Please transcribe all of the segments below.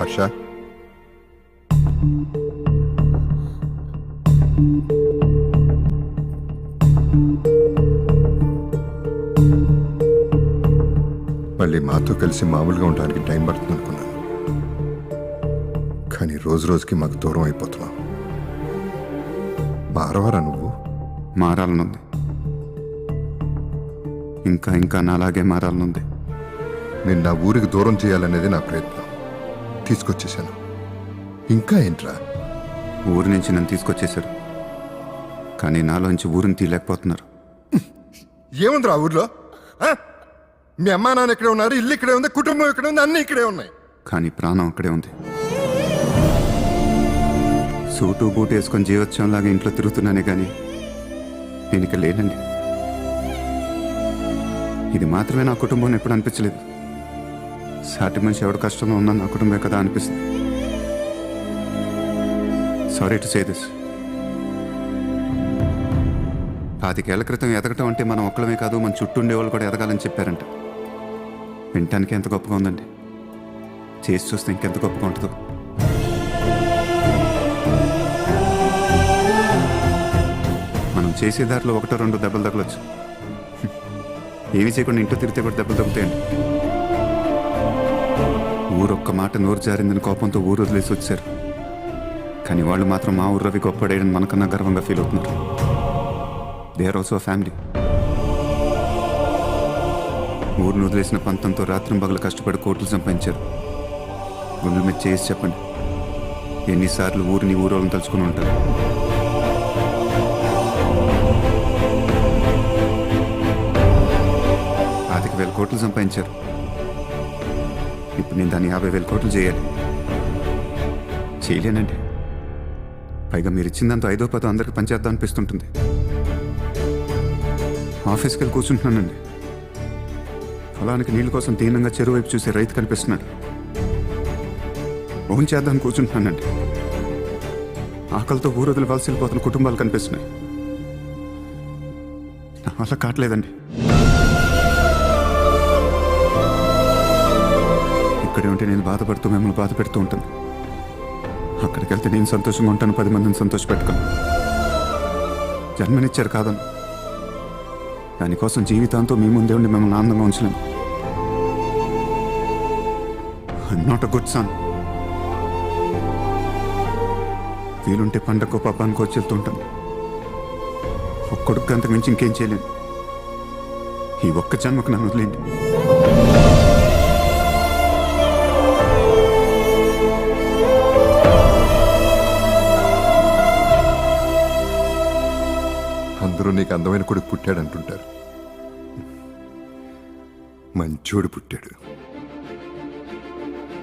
హర్ష, మళ్ళీ మాతో కలిసి మామూలుగా ఉండడానికి టైం పడుతుంది అనుకున్నాను. కానీ రోజు రోజుకి మాకు దూరం అయిపోతున్నావు. మారవరా నువ్వు? మారాలనుంది, ఇంకా ఇంకా నాలాగే మారాలనుంది. నేను నా ఊరికి దూరం చేయాలనేది నా ప్రయత్నం. తీసుకొచ్చేసాను. ఇంకా ఏంట్రా? ఊరి నుంచి నన్ను తీసుకొచ్చేశారు, కానీ నాలోంచి ఊరిని తీయలేకపోతున్నారు. ఏముందిరా ఊర్లో? ఆ? మీ అమ్మా నాన్న ఇక్కడే ఉన్నారు, ఇల్లు ఇక్కడే ఉంది, కుటుంబం ఇక్కడే ఉంది, అన్నీ ఇక్కడే ఉన్నాయి. కానీ ప్రాణం అక్కడే ఉంది. సూటు బూటు వేసుకొని జీవోత్సవంలాగా ఇంట్లో తిరుగుతున్నానే కానీ నేను ఇక లేనండి. ఇది మాత్రమే నా కుటుంబం ఎప్పుడు అనిపించలేదు. సాటి మనిషి ఎవడు కష్టంలో ఉన్నా నా కుటుంబమే కదా అనిపిస్తుంది. Sorry to say this. 25 ఏళ్ల క్రితం ఎదగటం అంటే మనం ఒక్కడమే కాదు, మన చుట్టూ ఉండేవాళ్ళు కూడా ఎదగాలని చెప్పారంట. వినటానికి ఎంత గొప్పగా ఉందండి, చేసి చూస్తే ఇంకెంత గొప్పగా ఉంటుందో. మనం చేసే దారిలో 1-2 దెబ్బలు తగలొచ్చు. ఏమీ చేయకుండా ఇంట్లో తిరిగితే కూడా దెబ్బలు తగ్గుతాయండి. ఊరొక్క మాట నోరు జారిందని కోపంతో ఊరు వదిలేసి వచ్చారు, కానీ వాళ్ళు మాత్రం మా ఊరు రవి గొప్పడేయడం మనకన్నా గర్వంగా ఫీల్ అవుతున్నారు. They are also family. ఊరిని వదిలేసిన పంతంతో రాత్రి పగలు కష్టపడి కోట్లు సంపాదించారు. గుండెల మీద చేసి చెప్పండి, ఎన్నిసార్లు ఊరిని ఊరోళ్ళని తలుచుకుని ఉంటారు. వేల కోట్లు సంపాదించారు. ఇప్పుడు నేను దాన్ని 50,000 కోట్లు చేయాలి. చేయలేనండి. పైగా మీరు ఇచ్చిందంతా 5-10 అందరికి పనిచేద్దాం అనిపిస్తుంటుంది. ఆఫీస్కి వెళ్ళి కూర్చుంటున్నానండి, పొలానికి నీళ్ళ కోసం దీనంగా చెరువు వైపు చూసే రైతు కనిపిస్తున్నాడు. ఓన్ చేద్దాం కూర్చుంటున్నానండి, ఆకలితో ఊరొదిలి వలస వెళ్ళిపోతున్న కుటుంబాలు కనిపిస్తున్నాయి. నా వల్ల కావట్లేదండి. ఇక్కడే ఉంటే నేను బాధపడుతూ మిమ్మల్ని బాధ పెడుతూ ఉంటాను. అక్కడికి వెళ్తే నేను సంతోషంగా ఉంటాను, 10 మందిని సంతోష పెట్టుకోను. జన్మనిచ్చారు కాదను, దానికోసం జీవితాంతో మీ ముందే ఉండి మిమ్మల్ని ఆనందంగా ఉంచలేను. I'm not a good son. వీలుంటే పండగకో పబ్బానికో వచ్చి వెళ్తుంటాను. ఒక్కడికి అంతకు మించి ఇంకేం చేయలేను. ఈ ఒక్క జన్మకు నన్ను వదిలేండి. అందరూ నీకు అందమైన కొడుకు పుట్టాడు అంటుంటారు. మంచోడు పుట్టాడు.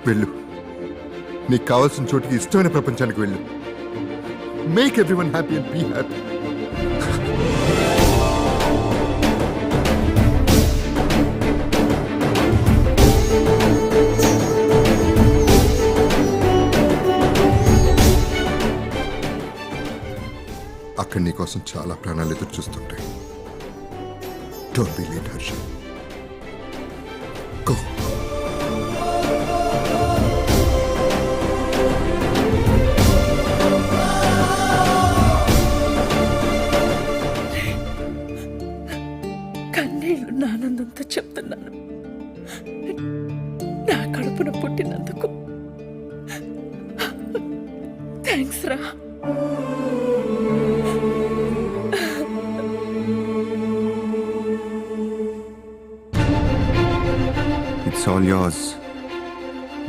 వెళ్ళు, నీకు కావాల్సిన చోటుకి, ఇష్టమైన ప్రపంచానికి వెళ్ళు. Make everyone happy and be happy. అక్కడ నీ కోసం చాలా ప్రాణాలు ఎదురు చూస్తుంటాయి. Don't be late Harsha. Go. కన్నీళ్లు నానందంతో చెప్తున్నాను. నా కడుపున పుట్టినందుకు థ్యాంక్స్ రా. It's all yours.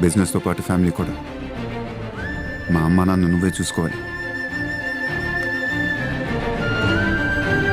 బిజినెస్తో పాటు ఫ్యామిలీ కూడా. మా అమ్మ నాన్న నువ్వే చూసుకోవాలి.